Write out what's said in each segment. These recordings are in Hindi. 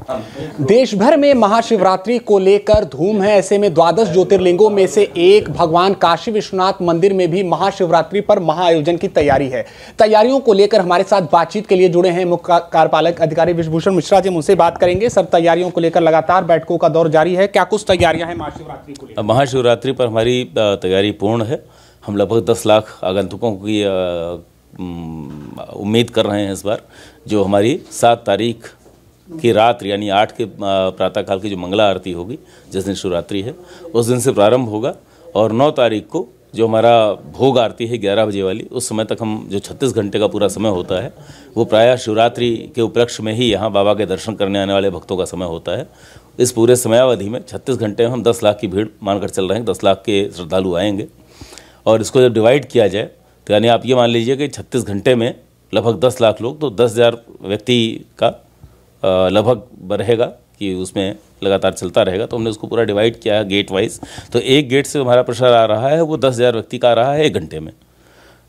देश भर में महाशिवरात्रि को लेकर धूम है। ऐसे में द्वादश ज्योतिर्लिंगों में से एक भगवान काशी विश्वनाथ मंदिर में भी महाशिवरात्रि पर महाआयोजन की तैयारी है। तैयारियों को लेकर हमारे साथ बातचीत के लिए जुड़े हैं मुख्य कार्यपालक अधिकारी विश्वभूषण मिश्रा जी। उनसे बात करेंगे। सर, तैयारियों को लेकर लगातार बैठकों का दौर जारी है, क्या कुछ तैयारियां हैं महाशिवरात्रि को लेकर? महाशिवरात्रि पर हमारी तैयारी पूर्ण है। हम लगभग 10 लाख आगंतुकों की उम्मीद कर रहे हैं इस बार। जो हमारी 7 तारीख की रात यानी 8 के प्रातःकाल की जो मंगला आरती होगी, जिस दिन शिवरात्रि है, उस दिन से प्रारंभ होगा और 9 तारीख को जो हमारा भोग आरती है 11 बजे वाली, उस समय तक हम जो 36 घंटे का पूरा समय होता है वो प्रायः शिवरात्रि के उपलक्ष्य में ही यहाँ बाबा के दर्शन करने आने वाले भक्तों का समय होता है। इस पूरे समयावधि में 36 घंटे में हम 10 लाख की भीड़ मानकर चल रहे हैं। 10 लाख के श्रद्धालु आएंगे और इसको जब डिवाइड किया जाए तो यानी आप ये मान लीजिए कि 36 घंटे में लगभग 10 लाख लोग, तो 10,000 व्यक्ति का लगभग रहेगा कि उसमें लगातार चलता रहेगा। तो हमने उसको पूरा डिवाइड किया है गेट वाइज। तो एक गेट से हमारा प्रसार आ रहा है वो 10,000 व्यक्ति का आ रहा है 1 घंटे में,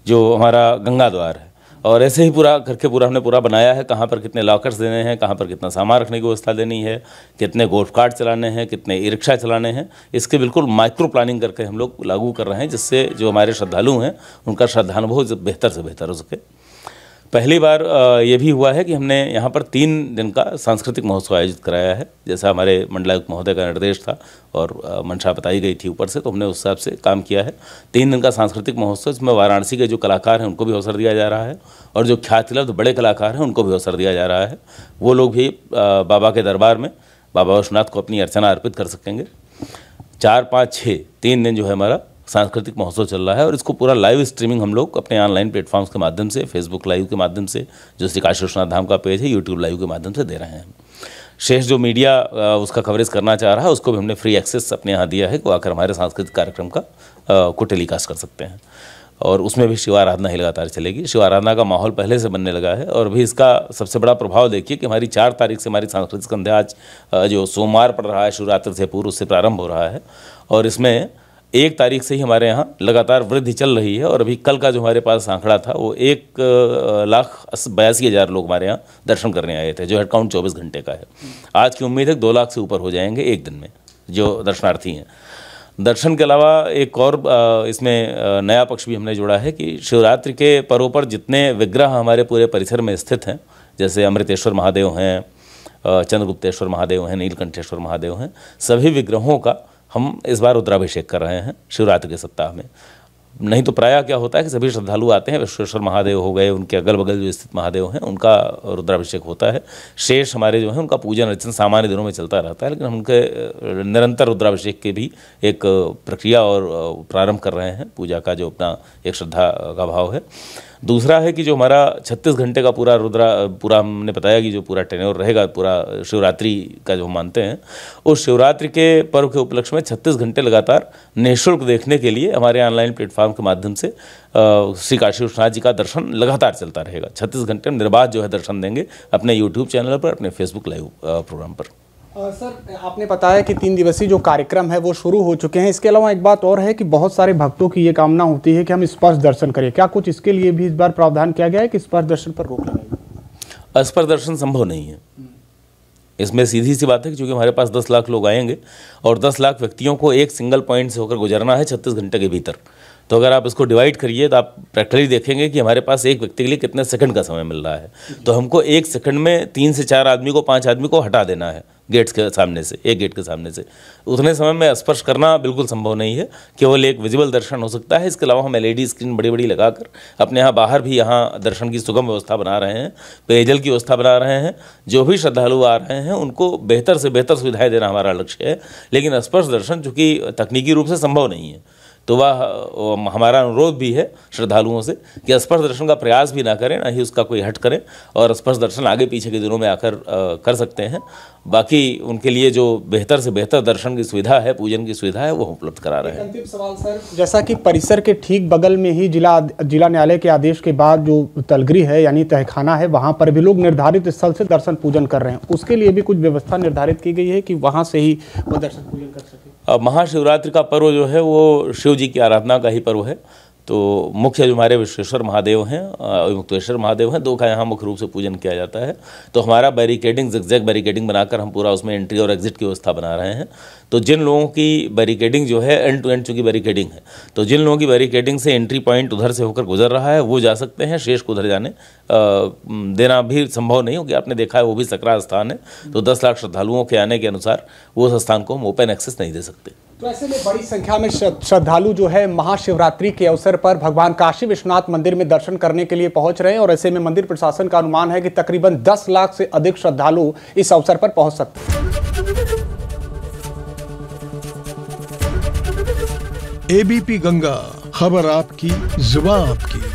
जो हमारा गंगा द्वार है। और ऐसे ही पूरा करके हमने पूरा बनाया है, कहाँ पर कितने लॉकर्स देने हैं, कहाँ पर कितना सामान रखने की व्यवस्था देनी है, कितने गोल्फ कार्ट चलाने हैं, कितने ई रिक्शा चलाने हैं, इसके बिल्कुल माइक्रो प्लानिंग करके हम लोग लागू कर रहे हैं, जिससे जो हमारे श्रद्धालु हैं उनका श्रद्धानुभव बेहतर से बेहतर हो सके। पहली बार ये भी हुआ है कि हमने यहाँ पर 3 दिन का सांस्कृतिक महोत्सव आयोजित कराया है, जैसा हमारे मंडलायुक्त महोदय का निर्देश था और मंशा बताई गई थी ऊपर से, तो हमने उस हिसाब से काम किया है। 3 दिन का सांस्कृतिक महोत्सव, इसमें वाराणसी के जो कलाकार हैं उनको भी अवसर दिया जा रहा है और जो ख्यातिलब्ध बड़े कलाकार हैं उनको भी अवसर दिया जा रहा है। वो लोग भी बाबा के दरबार में बाबा विश्वनाथ को अपनी अर्चना अर्पित कर सकेंगे। 4, 5, 6 3 दिन जो है हमारा सांस्कृतिक महोत्सव चल रहा है और इसको पूरा लाइव स्ट्रीमिंग हम लोग अपने ऑनलाइन प्लेटफॉर्म्स के माध्यम से, फेसबुक लाइव के माध्यम से, जो श्री काशी विश्वनाथ धाम का पेज है, यूट्यूब लाइव के माध्यम से दे रहे हैं। शेष जो मीडिया उसका कवरेज करना चाह रहा है उसको भी हमने फ्री एक्सेस अपने यहाँ दिया है कि वो आकर हमारे सांस्कृतिक कार्यक्रम को टेलीकास्ट कर सकते हैं। और उसमें भी शिव आराधना ही लगातार चलेगी। शिव आराधना का माहौल पहले से बनने लगा है और भी इसका सबसे बड़ा प्रभाव देखिए कि हमारी 4 तारीख से हमारी सांस्कृतिक संध्या आज जो सोमवार पड़ रहा है शिवरात्रि से पूर्व, उससे प्रारंभ हो रहा है और इसमें 1 तारीख से ही हमारे यहाँ लगातार वृद्धि चल रही है। और अभी कल का जो हमारे पास आंकड़ा था वो 1,82,000 लोग हमारे यहाँ दर्शन करने आए थे, जो हेड काउंट 24 घंटे का है। आज की उम्मीद है 2 लाख से ऊपर हो जाएंगे एक दिन में जो दर्शनार्थी हैं। दर्शन के अलावा एक और इसमें नया पक्ष भी हमने जोड़ा है कि शिवरात्रि के पर्व पर जितने विग्रह हमारे पूरे परिसर में स्थित हैं, जैसे अमृतेश्वर महादेव हैं, चंद्रगुप्तेश्वर महादेव हैं, नीलकंठेश्वर महादेव हैं, सभी विग्रहों का हम इस बार रुद्राभिषेक कर रहे हैं शिवरात्रि के सप्ताह में। नहीं तो प्रायः क्या होता है कि सभी श्रद्धालु आते हैं, विश्वेश्वर महादेव हो गए, उनके अगल बगल जो स्थित महादेव हैं उनका रुद्राभिषेक होता है। शेष हमारे जो हैं उनका पूजन अर्चन सामान्य दिनों में चलता रहता है, लेकिन हम उनके निरंतर रुद्राभिषेक की भी एक प्रक्रिया और प्रारंभ कर रहे हैं, पूजा का जो अपना एक श्रद्धा का भाव है। दूसरा है कि जो हमारा 36 घंटे का पूरा हमने बताया कि जो पूरा टेन्योर रहेगा पूरा शिवरात्रि का जो हम मानते हैं, उस शिवरात्रि के पर्व के उपलक्ष्य में 36 घंटे लगातार निःशुल्क देखने के लिए हमारे ऑनलाइन प्लेटफॉर्म के माध्यम से श्री काशी विश्वनाथ जी का दर्शन लगातार चलता रहेगा। 36 घंटे निर्बाध जो है दर्शन देंगे अपने यूट्यूब चैनल पर, अपने फेसबुक लाइव प्रोग्राम पर। सर, आपने बताया कि 3 दिवसीय जो कार्यक्रम है वो शुरू हो चुके हैं। इसके अलावा एक बात और है कि बहुत सारे भक्तों की ये कामना होती है कि हम स्पर्श दर्शन करें, क्या कुछ इसके लिए भी इस बार प्रावधान किया गया है कि स्पर्श दर्शन पर रोक लगाएगी? स्पर्श दर्शन संभव नहीं है। इसमें सीधी सी बात है कि चूँकि हमारे पास 10 लाख लोग आएंगे और 10 लाख व्यक्तियों को एक सिंगल पॉइंट से होकर गुजरना है 36 घंटे के भीतर, तो अगर आप इसको डिवाइड करिए तो आप प्रैक्टिकली देखेंगे कि हमारे पास एक व्यक्ति के लिए कितने सेकंड का समय मिल रहा है। तो हमको 1 सेकंड में 3 से 4 आदमी को, 5 आदमी को हटा देना है गेट्स के सामने से, एक गेट के सामने से। उतने समय में स्पर्श करना बिल्कुल संभव नहीं है, केवल एक विजिबल दर्शन हो सकता है। इसके अलावा हम LED स्क्रीन बड़ी बड़ी लगाकर अपने यहाँ बाहर भी यहाँ दर्शन की सुगम व्यवस्था बना रहे हैं, पेयजल की व्यवस्था बना रहे हैं। जो भी श्रद्धालु आ रहे हैं उनको बेहतर से बेहतर सुविधाएं देना हमारा लक्ष्य है। लेकिन स्पर्श दर्शन चूँकि तकनीकी रूप से संभव नहीं है, तो वह हमारा अनुरोध भी है श्रद्धालुओं से कि स्पर्श दर्शन का प्रयास भी ना करें, ना ही उसका कोई हट करें, और स्पर्श दर्शन आगे पीछे के दिनों में आकर कर सकते हैं। बाकी उनके लिए जो बेहतर से बेहतर दर्शन की सुविधा है, पूजन की सुविधा है, वो उपलब्ध करा रहे हैं। अंतिम सवाल सर, जैसा कि परिसर के ठीक बगल में ही जिला न्यायालय के आदेश के बाद जो तलगृह है यानी तहखाना है, वहाँ पर भी लोग निर्धारित स्थल से दर्शन पूजन कर रहे हैं, उसके लिए भी कुछ व्यवस्था निर्धारित की गई है कि वहाँ से ही वो दर्शन पूजन कर सके? महाशिवरात्रि का पर्व जो है वो शिव जी की आराधना का ही पर्व है। तो मुख्य जो हमारे विश्वेश्वर महादेव हैं, मुक्तेश्वर महादेव हैं, 2 का यहाँ मुख्य रूप से पूजन किया जाता है। तो हमारा बैरिकेडिंग, ज़िगज़ैग बैरिकेडिंग बनाकर हम पूरा उसमें एंट्री और एग्जिट की व्यवस्था बना रहे हैं। तो जिन लोगों की बैरिकेडिंग जो है एंड टू एंड चूँकि बैरिकेडिंग है, तो जिन लोगों की बैरिकेडिंग से एंट्री पॉइंट उधर से होकर गुजर रहा है वो जा सकते हैं, शेष को उधर जाने देना भी संभव नहीं हो कि आपने देखा है वो भी सकरा स्थान है, तो 10 लाख श्रद्धालुओं के आने के अनुसार वो उस स्थान को हम ओपन एक्सेस नहीं दे सकते। तो ऐसे में बड़ी संख्या में श्रद्धालु जो है महाशिवरात्रि के अवसर पर भगवान काशी विश्वनाथ मंदिर में दर्शन करने के लिए पहुंच रहे हैं और ऐसे में मंदिर प्रशासन का अनुमान है कि तकरीबन 10 लाख से अधिक श्रद्धालु इस अवसर पर पहुंच सकते हैं। एबीपी गंगा, खबर आपकी, जुबान आपकी।